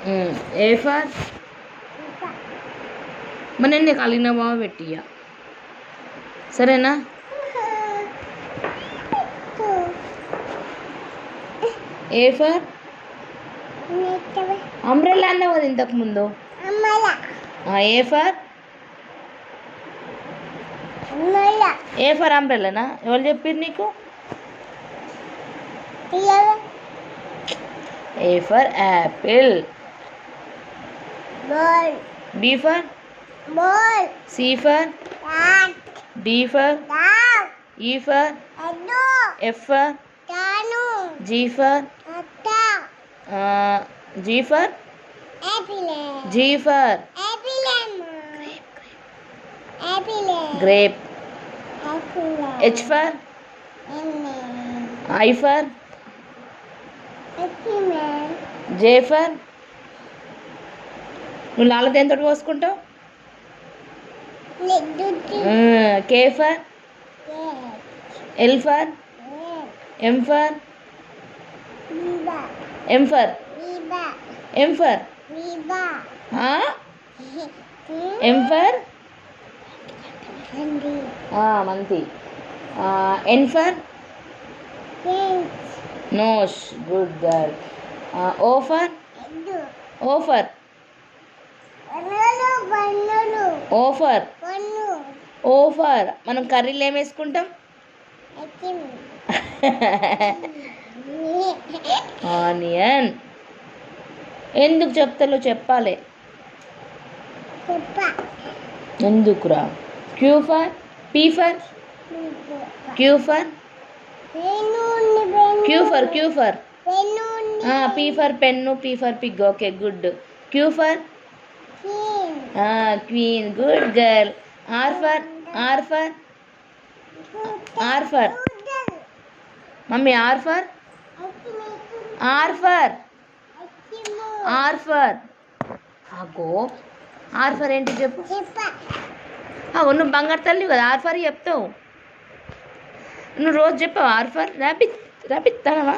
A for మన నీకు అలిగిన బావ పెట్టియ సరేనా. ఏ ఫర్ అంబ్రెల్లా అన్నావు కదా ఇంతకు ముందు. ఏ ఫర్ అంబ్రెల్లానా ఎవరు చెప్పారు నీకు. A for Apple. B for ball. C for cat. D for dog. E for dog. F for canoe. G for duck. G for apple. G for apple. Grape. H for I for J for నువ్వు లాల దేంతో పోసుకుంటావు. K for L for M for M for M for M for మంతి. N for nose good girl. O for O for మనం కర్రీలో ఏం వేసుకుంటాం. Onion. ఎందుకు చెప్తాలో చెప్పాలి. ఎందుకురా. Q for P for Q for P for pen P for pig. Okay good. Q for queen good girl. R for mummy. R for అగో R for ఏంటి చెప్పు. నువ్వు బంగారు తల్లి కదా ఆర్ ఫర్ చెప్తావు. నువ్వు రోజు చెప్పావు ఆర్ ఫర్ ర్యాబిట్ తనవా.